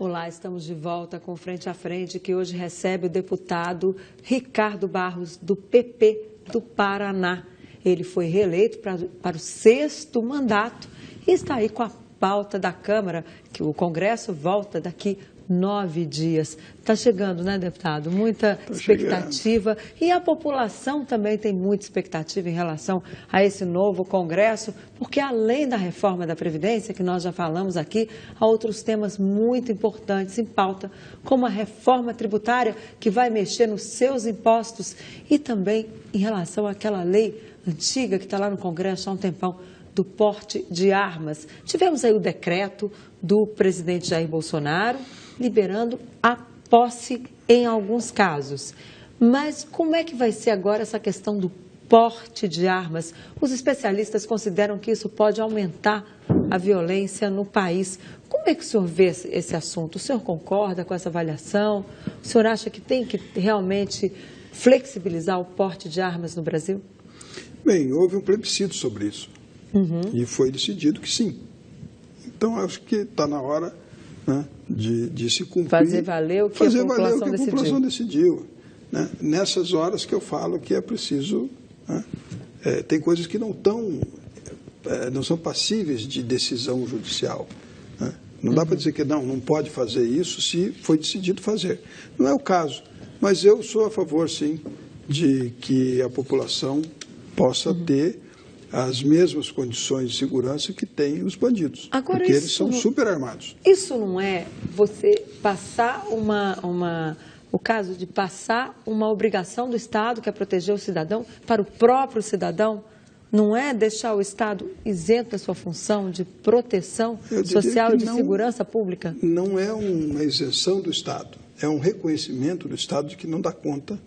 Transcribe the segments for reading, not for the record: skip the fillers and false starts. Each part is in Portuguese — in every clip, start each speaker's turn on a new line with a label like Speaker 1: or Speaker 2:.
Speaker 1: Olá, estamos de volta com Frente a Frente, que hoje recebe o deputado Ricardo Barros, do PP do Paraná. Ele foi reeleito para o 6º mandato e está aí com a pauta da Câmara, que o Congresso volta daqui 9 dias. Está chegando, né, deputado? Muita expectativa. E a população também tem muita expectativa em relação a esse novo Congresso, porque além da reforma da Previdência, que nós já falamos aqui, há outros temas muito importantes em pauta, como a reforma tributária, que vai mexer nos seus impostos, e também em relação àquela lei antiga que está lá no Congresso há um tempão, do porte de armas. Tivemos aí o decreto do presidente Jair Bolsonaro, liberando a posse em alguns casos. Mas como é que vai ser agora essa questão do porte de armas? Os especialistas consideram que isso pode aumentar a violência no país. Como é que o senhor vê esse assunto? O senhor concorda com essa avaliação? O senhor acha que tem que realmente flexibilizar o porte de armas no Brasil?
Speaker 2: Bem, houve um plebiscito sobre isso. E foi decidido que sim. Então, acho que está na hora, né, de se cumprir.
Speaker 1: Fazer valer o que a população
Speaker 2: decidiu. Né? Nessas horas que eu falo que é preciso... Né, tem coisas que não são passíveis de decisão judicial. Né? Não dá para dizer que não pode fazer isso se foi decidido fazer. Não é o caso. Mas eu sou a favor, sim, de que a população possa ter as mesmas condições de segurança que têm os bandidos,
Speaker 1: agora,
Speaker 2: porque eles são super armados.
Speaker 1: Isso não é você passar o caso de passar uma obrigação do Estado, que é proteger o cidadão, para o próprio cidadão? Não é deixar o Estado isento da sua função de proteção social e de segurança pública?
Speaker 2: Não é uma isenção do Estado, é um reconhecimento do Estado de que não dá conta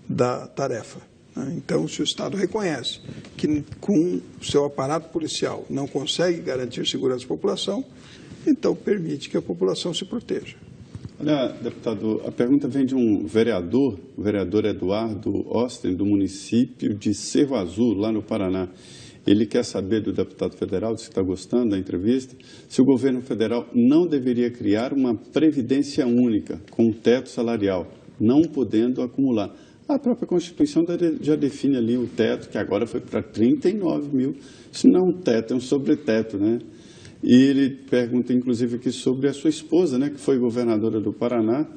Speaker 2: da tarefa. Então, se o Estado reconhece que com o seu aparato policial não consegue garantir segurança à população, então permite que a população se proteja.
Speaker 3: Olha, deputado, a pergunta vem de um vereador, o vereador Eduardo Osten, do município de Cerro Azul, lá no Paraná. Ele quer saber do deputado federal, se está gostando da entrevista, se o governo federal não deveria criar uma previdência única, com um teto salarial, não podendo acumular. A própria Constituição já define ali o teto, que agora foi para 39 mil. Isso não é um teto, é um sobreteto, né? E ele pergunta, inclusive, aqui sobre a sua esposa, né, que foi governadora do Paraná,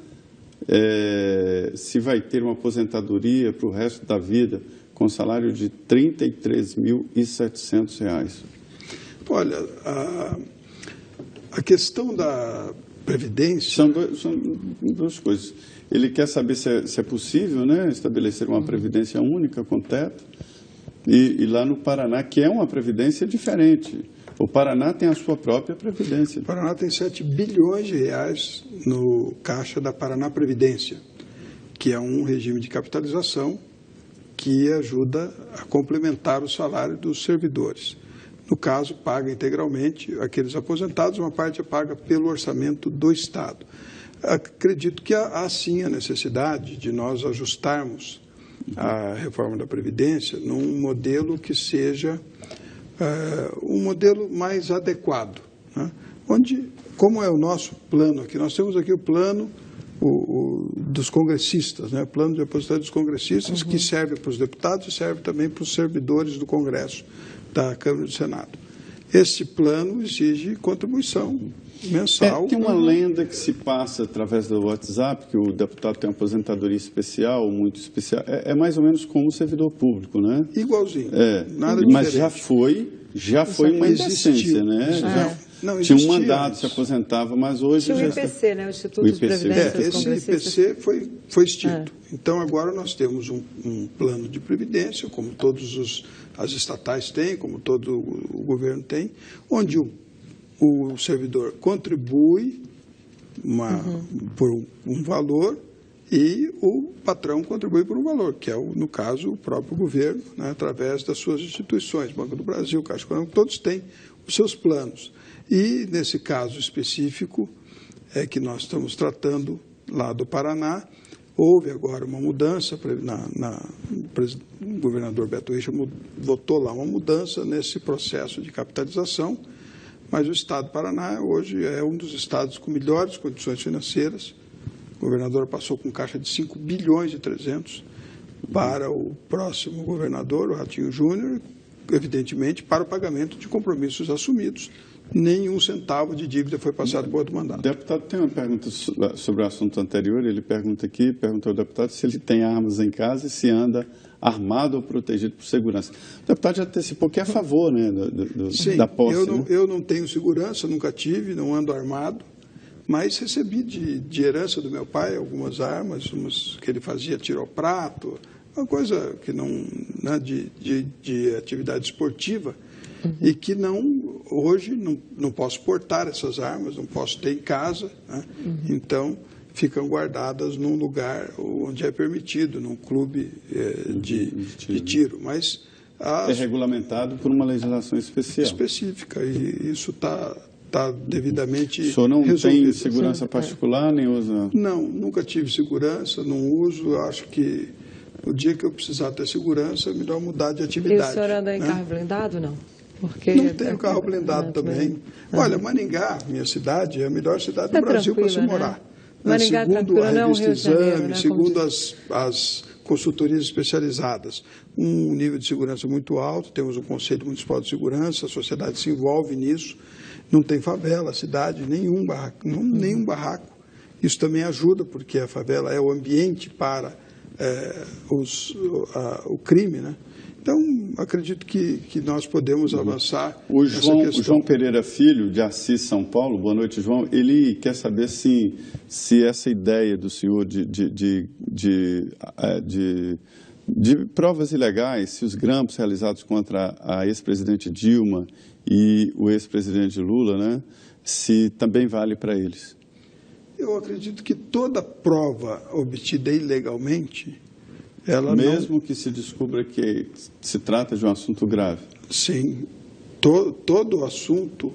Speaker 3: se vai ter uma aposentadoria para o resto da vida com salário de R$ 33.700.
Speaker 2: Olha, a questão da Previdência...
Speaker 3: São duas coisas. Ele quer saber se é possível, né, estabelecer uma previdência única com teto. E lá no Paraná, que é uma previdência diferente. O Paraná tem a sua própria previdência.
Speaker 2: O Paraná tem 7 bilhões de reais no caixa da Paraná Previdência, que é um regime de capitalização que ajuda a complementar o salário dos servidores. No caso, paga integralmente aqueles aposentados, uma parte é paga pelo orçamento do Estado. Acredito que há sim a necessidade de nós ajustarmos a reforma da Previdência num modelo que seja um modelo mais adequado, né? Onde, como é o nosso plano aqui, nós temos aqui o plano dos congressistas, né? O plano de aposentadoria dos congressistas, que serve para os deputados e serve também para os servidores do Congresso, da Câmara e do Senado. Esse plano exige contribuição mensal.
Speaker 3: Tem uma lenda que se passa através do WhatsApp, que o deputado tem uma aposentadoria especial, muito especial. É mais ou menos como o servidor público, né?
Speaker 2: Igualzinho.
Speaker 3: Nada diferente. Mas já foi uma existência, né? Não, tinha um mandato, antes se aposentava, mas hoje...
Speaker 1: Tinha o IPC, né? O Instituto de Previdência dos Congressistas.
Speaker 2: Esse IPC foi extinto. Então, agora nós temos um plano de previdência, como todas as estatais têm, como todo o governo tem, onde o servidor contribui por um valor e o patrão contribui por um valor, que é, no caso, o próprio governo, né, através das suas instituições, Banco do Brasil, Caixa Econômica, todos têm os seus planos. E, nesse caso específico, que nós estamos tratando lá do Paraná, houve agora uma mudança, o governador Beto Richa votou lá uma mudança nesse processo de capitalização, Mas o Estado do Paraná hoje é um dos estados com melhores condições financeiras. O governador passou com caixa de 5 bilhões e 300 para o próximo governador, o Ratinho Júnior, evidentemente, para o pagamento de compromissos assumidos. Nenhum centavo de dívida foi passado por outro mandato.
Speaker 3: O deputado tem uma pergunta sobre o assunto anterior. Ele perguntou ao deputado se ele tem armas em casa e se anda armado ou protegido por segurança. O deputado já antecipou que é a favor, né,
Speaker 2: Sim,
Speaker 3: da posse.
Speaker 2: Eu não tenho segurança, nunca tive, não ando armado, mas recebi de herança do meu pai algumas armas, umas que ele fazia tiro ao prato, uma coisa que não, né, de atividade esportiva, e que hoje não posso portar essas armas, não posso ter em casa, né? Então ficam guardadas num lugar onde é permitido, num clube de tiro. Mas é
Speaker 3: regulamentado por uma legislação
Speaker 2: específica, e isso está devidamente resolvido.
Speaker 3: O senhor não tem segurança particular, nem usa?
Speaker 2: Não, nunca tive segurança, não uso. Eu acho que o dia que eu precisar ter segurança, é melhor mudar de atividade.
Speaker 1: E o senhor anda em carro blindado, não? Porque
Speaker 2: não tenho carro blindado também. Olha, Maringá, minha cidade, é a melhor cidade do Brasil para se morar.
Speaker 1: Maringá
Speaker 2: segundo a revista Exame,
Speaker 1: né?
Speaker 2: segundo as consultorias especializadas, um nível de segurança muito alto, temos um Conselho Municipal de Segurança, a sociedade se envolve nisso, não tem favela, cidade, nenhum barraco. Isso também ajuda, porque a favela é o ambiente para o crime, né? Então, acredito que nós podemos avançar nessa questão.
Speaker 3: O João Pereira Filho, de Assis, São Paulo, boa noite, João. Ele quer saber se essa ideia do senhor de provas ilegais, se os grampos realizados contra a ex-presidente Dilma e o ex-presidente Lula, né, se também vale para eles.
Speaker 2: Eu acredito que toda prova obtida ilegalmente,
Speaker 3: mesmo que se descubra que se trata de um assunto grave.
Speaker 2: Sim, todo assunto,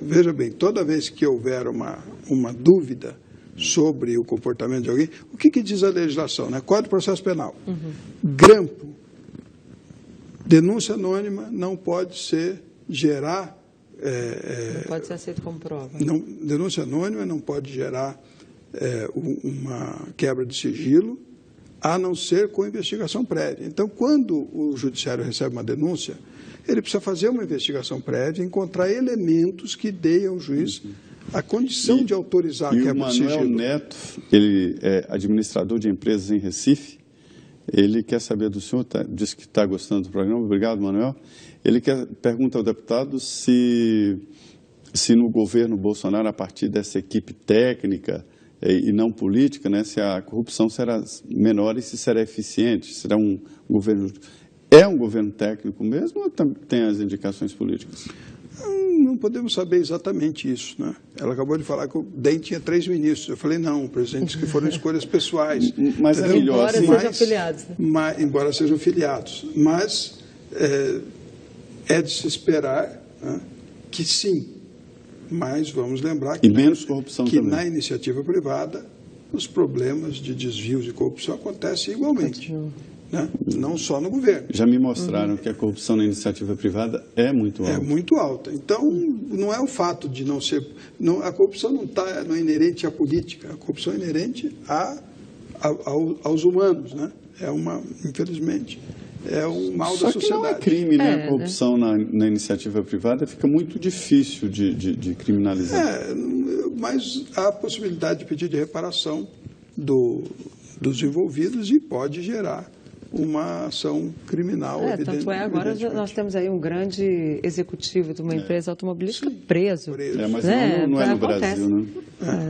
Speaker 2: veja bem, toda vez que houver uma dúvida sobre o comportamento de alguém, o que diz a legislação, né? Código de Processo Penal. Grampo, denúncia anônima não pode gerar...
Speaker 1: não pode ser aceito como prova.
Speaker 2: Denúncia anônima não pode gerar uma quebra de sigilo, a não ser com investigação prévia. Então, quando o judiciário recebe uma denúncia, ele precisa fazer uma investigação prévia, encontrar elementos que deem ao juiz a condição de autorizar a quebra de sigilo.
Speaker 3: E o Manuel Neto, ele é administrador de empresas em Recife, ele quer saber do senhor, disse que está gostando do programa, obrigado, Manuel. Ele pergunta ao deputado se no governo Bolsonaro, a partir dessa equipe técnica e não política, né, se a corrupção será menor e se será eficiente, será um governo... É um governo técnico mesmo ou tem as indicações políticas?
Speaker 2: Não podemos saber exatamente isso, né? Ela acabou de falar que o DEM tinha 3 ministros. Eu falei, não, presidentes que foram escolhas pessoais.
Speaker 3: Mas é melhor.
Speaker 1: Embora sejam filiados.
Speaker 2: Né? Embora sejam filiados. Mas é de se esperar, né, que sim. Mas vamos lembrar que,
Speaker 3: menos corrupção também.
Speaker 2: Na iniciativa privada os problemas de desvios de corrupção acontecem igualmente. Né? Não só no governo.
Speaker 3: Já me mostraram que a corrupção na iniciativa privada é muito alta.
Speaker 2: É muito alta. Então, não é o fato de não ser... a corrupção não é inerente à política, a corrupção é inerente aos humanos. Né? Infelizmente, é um mal da sociedade.
Speaker 3: Só que não é crime, né? A corrupção na iniciativa privada fica muito difícil de criminalizar.
Speaker 2: Mas há a possibilidade de pedido de reparação dos envolvidos e pode gerar uma ação criminal,
Speaker 1: tanto agora nós temos aí um grande executivo de uma empresa automobilística preso.
Speaker 3: Mas não é no Brasil, né?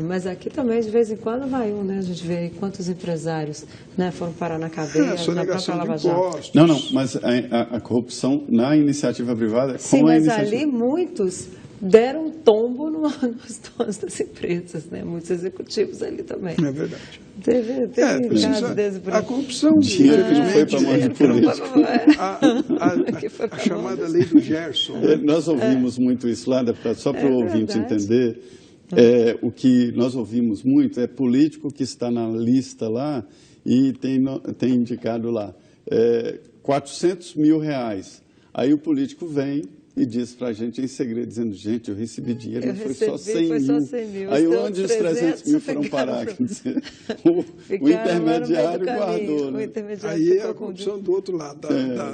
Speaker 1: Mas aqui também, de vez em quando, vai né? A gente vê aí quantos empresários, né, foram parar na cadeia, na própria Lava Jato.
Speaker 3: Não, mas a corrupção na iniciativa privada...
Speaker 1: Sim, mas ali muitos deram um tombo nos donos das empresas, né? Muitos executivos ali também.
Speaker 2: É verdade.
Speaker 1: Teve caso desse por aí.
Speaker 2: A corrupção...
Speaker 3: Dinheiro que não foi para mão de político.
Speaker 2: A chamada lei do Gerson.
Speaker 3: Nós ouvimos muito isso lá, deputado, só para o ouvinte entender. O que nós ouvimos muito é político que está na lista lá e tem indicado lá R$400 mil. Aí o político vem, e disse para a gente em segredo, dizendo, gente, eu recebi dinheiro,
Speaker 1: eu
Speaker 3: foi
Speaker 1: recebi,
Speaker 3: só 100
Speaker 1: foi
Speaker 3: mil.
Speaker 1: Só 100 mil.
Speaker 3: Aí onde os 300 mil foram parar? Quer dizer, o intermediário guardou. Né?
Speaker 2: Aí é a corrupção do outro lado.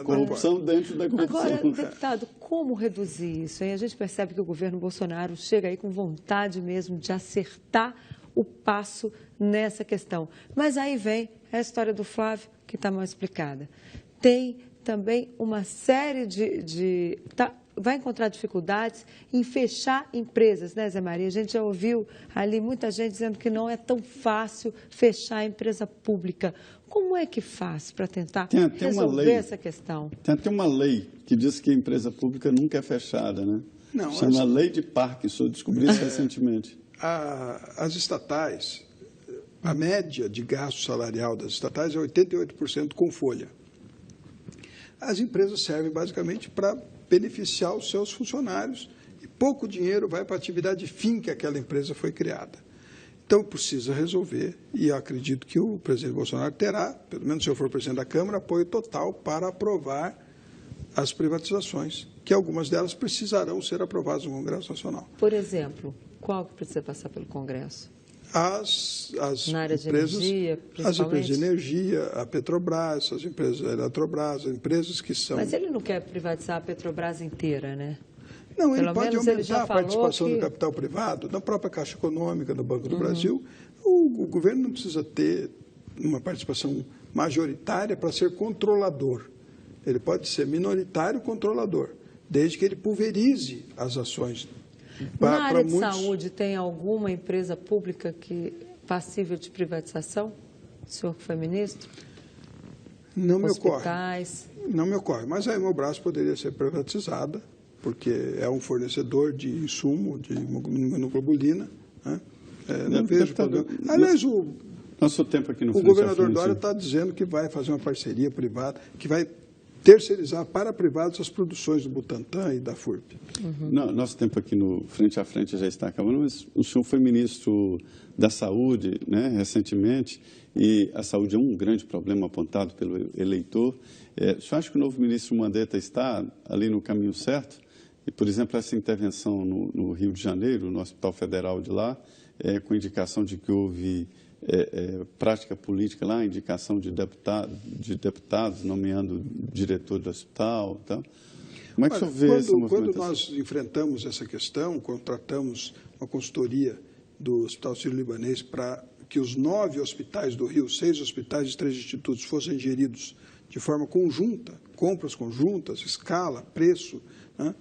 Speaker 3: Corrupção dentro da corrupção.
Speaker 1: Agora, deputado, como reduzir isso? Hein? A gente percebe que o governo Bolsonaro chega aí com vontade mesmo de acertar o passo nessa questão. Mas aí vem a história do Flávio, que está mal explicada. Tem também uma série vai encontrar dificuldades em fechar empresas, né, Zé Maria? A gente já ouviu ali muita gente dizendo que não é tão fácil fechar a empresa pública. Como é que faz para tentar resolver essa questão?
Speaker 3: Tem até uma lei que diz que a empresa pública nunca é fechada, né?
Speaker 2: Não,
Speaker 3: chama Lei de Parkinson, eu descobri isso recentemente.
Speaker 2: As estatais, a média de gasto salarial das estatais é 88% com folha. As empresas servem basicamente para beneficiar os seus funcionários e pouco dinheiro vai para a atividade fim que aquela empresa foi criada. Então, precisa resolver e eu acredito que o presidente Bolsonaro terá, pelo menos se eu for presidente da Câmara, apoio total para aprovar as privatizações, que algumas delas precisarão ser aprovadas no Congresso Nacional.
Speaker 1: Por exemplo, qual que precisa passar pelo Congresso?
Speaker 2: Na área
Speaker 1: empresas, de energia,
Speaker 2: as empresas de energia, a Petrobras, as empresas da Eletrobras, as empresas que são...
Speaker 1: Mas ele não quer privatizar a Petrobras inteira, né?
Speaker 2: Não, ele pode aumentar a participação do capital privado, na própria Caixa Econômica, no Banco do Brasil. O governo não precisa ter uma participação majoritária para ser controlador. Ele pode ser minoritário controlador, desde que ele pulverize as ações.
Speaker 1: Na área de saúde, tem alguma empresa pública passível de privatização? O senhor que foi ministro?
Speaker 2: Não me ocorre.
Speaker 1: Hospitais?
Speaker 2: Não me ocorre, mas a Hemobras poderia ser privatizada, porque é um fornecedor de insumo, de imunoglobulina. Né? Não vejo problema. Aliás,
Speaker 3: nosso tempo aqui no
Speaker 2: o governador Dória está dizendo que vai fazer uma parceria privada, que vai terceirizar para privados as produções do Butantan e da FURP.
Speaker 3: Não, nosso tempo aqui no Frente a Frente já está acabando, mas o senhor foi ministro da Saúde, né, recentemente, e a saúde é um grande problema apontado pelo eleitor. O senhor acha que o novo ministro Mandetta está ali no caminho certo? E, por exemplo, essa intervenção no Rio de Janeiro, no Hospital Federal de lá, com indicação de que houve prática política lá, indicação de deputados nomeando diretor do hospital. Então, como é que o senhor vê essa movimentação?
Speaker 2: Quando nós enfrentamos essa questão, contratamos uma consultoria do Hospital Sírio-Libanês para que os 9 hospitais do Rio, 6 hospitais e 3 institutos fossem geridos de forma conjunta, compras conjuntas, escala, preço, né?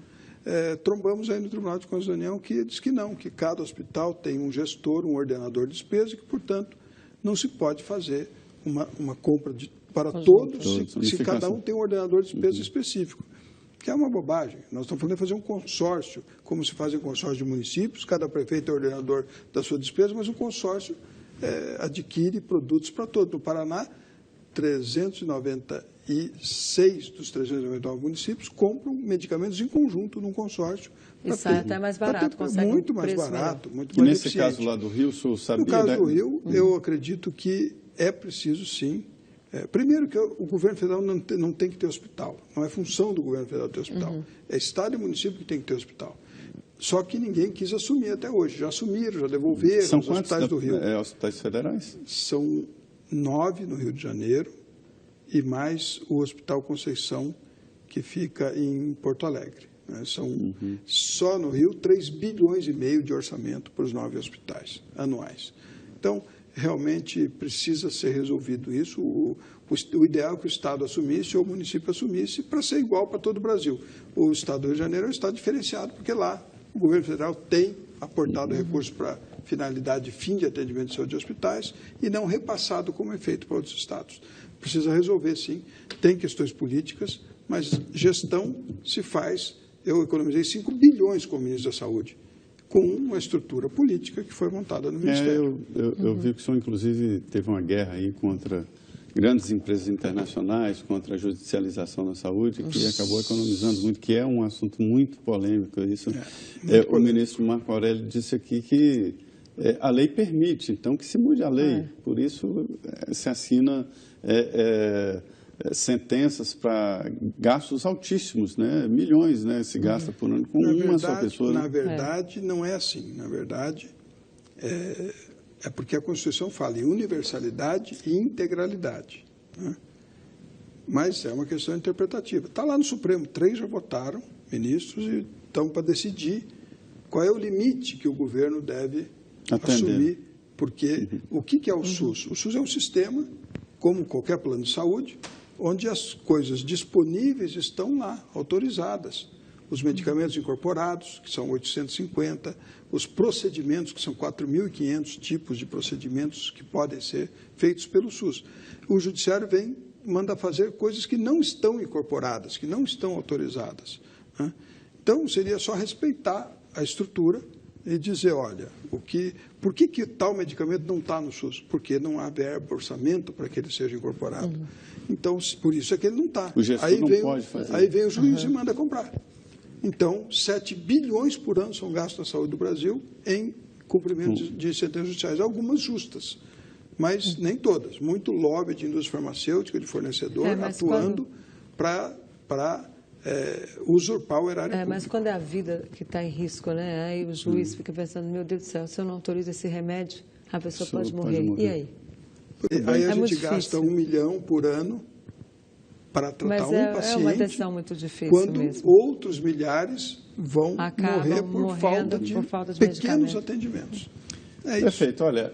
Speaker 2: Trombamos aí no Tribunal de Contas da União que diz que não, que cada hospital tem um gestor, um ordenador de despesa e que, portanto, não se pode fazer uma compra para todos se cada um tem um ordenador de despesa específico, que é uma bobagem. Nós estamos falando de fazer um consórcio, como se faz em consórcio de municípios, cada prefeito é ordenador da sua despesa, mas o consórcio adquire produtos para todos. No Paraná, 396 dos 399 municípios compram medicamentos em conjunto num consórcio.
Speaker 1: E sai até mais barato, consegue
Speaker 2: muito mais barato, muito
Speaker 3: mais
Speaker 2: eficiente.
Speaker 3: E nesse caso lá do Rio, o senhor sabia?
Speaker 2: No caso do Rio, eu acredito que é preciso, sim. Primeiro que o governo federal não tem que ter hospital. Não é função do governo federal ter hospital. É Estado e município que tem que ter hospital. Só que ninguém quis assumir até hoje. Já assumiram, já devolveram.
Speaker 3: São
Speaker 2: os hospitais do Rio.
Speaker 3: Hospitais federais?
Speaker 2: São 9 no Rio de Janeiro e mais o Hospital Conceição, que fica em Porto Alegre. Né? São só no Rio 3,5 bilhões de orçamento para os 9 hospitais anuais. Então, realmente precisa ser resolvido isso. O ideal é que o Estado assumisse ou o município assumisse para ser igual para todo o Brasil. O Estado do Rio de Janeiro é um Estado diferenciado, porque lá o governo federal tem aportado recursos para finalidade de fim de atendimento de saúde de hospitais e não repassado como é feito para outros estados. Precisa resolver, sim. Tem questões políticas, mas gestão se faz. Eu economizei 5 bilhões como ministro da Saúde, com uma estrutura política que foi montada no Ministério.
Speaker 3: Eu vi que o senhor, inclusive, teve uma guerra aí contra grandes empresas internacionais, contra a judicialização da saúde, que acabou economizando muito, que é um assunto muito polêmico. Isso. O ministro Marco Aurélio disse aqui que a lei permite, então que se mude a lei. Por isso se assina sentenças para gastos altíssimos, né? Milhões, né? Se gasta por ano com só pessoa.
Speaker 2: Na verdade, não é assim. Na verdade, é porque a Constituição fala em universalidade e integralidade, né? Mas é uma questão interpretativa. Está lá no Supremo, 3 já votaram, ministros, e estão para decidir qual é o limite que o governo deve assumir. Porque o que é o SUS? O SUS é um sistema, como qualquer plano de saúde, onde as coisas disponíveis estão lá, autorizadas. Os medicamentos incorporados, que são 850, os procedimentos, que são 4.500 tipos de procedimentos que podem ser feitos pelo SUS. O Judiciário manda fazer coisas que não estão incorporadas, que não estão autorizadas, né? Então, seria só respeitar a estrutura e dizer, olha, por que tal medicamento não está no SUS? Porque não há verba, orçamento para que ele seja incorporado. Então, por isso é que ele não está.
Speaker 3: O gestor não pode fazer.
Speaker 2: Aí vem o juiz e manda comprar. Então, 7 bilhões por ano são gastos na saúde do Brasil em cumprimento de sentenças judiciais, algumas justas, mas nem todas. Muito lobby de indústria farmacêutica, de fornecedor, atuando para usurpar o erário público.
Speaker 1: Mas quando é a vida que está em risco, né? Aí o juiz fica pensando, meu Deus do céu, se eu não autorizo esse remédio, a pessoa pode morrer. E aí?
Speaker 2: Aí a gente gasta 1 milhão por ano para tratar um paciente,
Speaker 1: é uma decisão muito difícil
Speaker 2: quando
Speaker 1: mesmo.
Speaker 2: Outros milhares vão morrer por falta de pequenos atendimentos. É isso.
Speaker 3: Perfeito. Olha,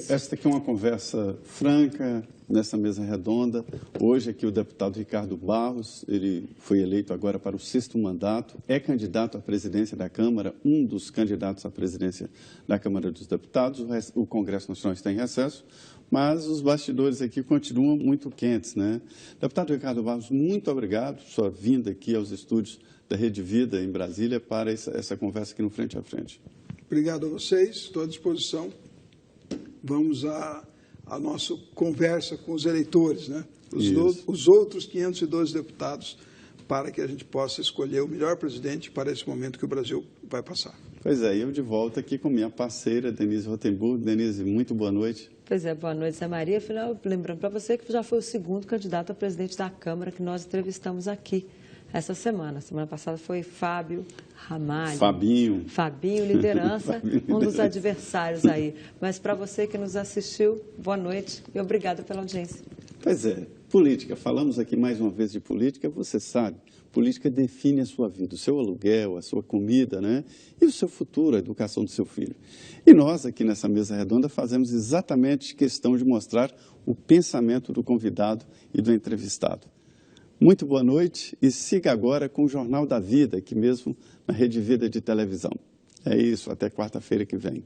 Speaker 3: esta aqui é uma conversa franca, nessa mesa redonda. Hoje aqui o deputado Ricardo Barros, ele foi eleito agora para o 6º mandato, é candidato à presidência da Câmara, um dos candidatos à presidência da Câmara dos Deputados. O Congresso Nacional está em recesso, mas os bastidores aqui continuam muito quentes, né? Deputado Ricardo Barros, muito obrigado por sua vinda aqui aos estúdios da Rede Vida em Brasília para essa conversa aqui no Frente a Frente.
Speaker 2: Obrigado a vocês, estou à disposição. Vamos à nossa conversa com os eleitores, né? Os outros 512 deputados, para que a gente possa escolher o melhor presidente para esse momento que o Brasil vai passar.
Speaker 3: Pois é, eu de volta aqui com minha parceira, Denise Rotenburg. Denise, muito boa noite.
Speaker 1: Pois é, boa noite, Zé Maria. Afinal, lembrando para você que já foi o 2º candidato a presidente da Câmara que nós entrevistamos aqui essa semana. Semana passada foi Fábio Ramalho. Fabinho, liderança, um dos adversários aí. Mas para você que nos assistiu, boa noite e obrigada pela audiência.
Speaker 3: Pois é, política. Falamos aqui mais uma vez de política. Você sabe, política define a sua vida, o seu aluguel, a sua comida, né? E o seu futuro, a educação do seu filho. E nós aqui nessa mesa redonda fazemos exatamente questão de mostrar o pensamento do convidado e do entrevistado. Muito boa noite e siga agora com o Jornal da Vida, aqui mesmo na Rede Vida de televisão. É isso, até quarta-feira que vem.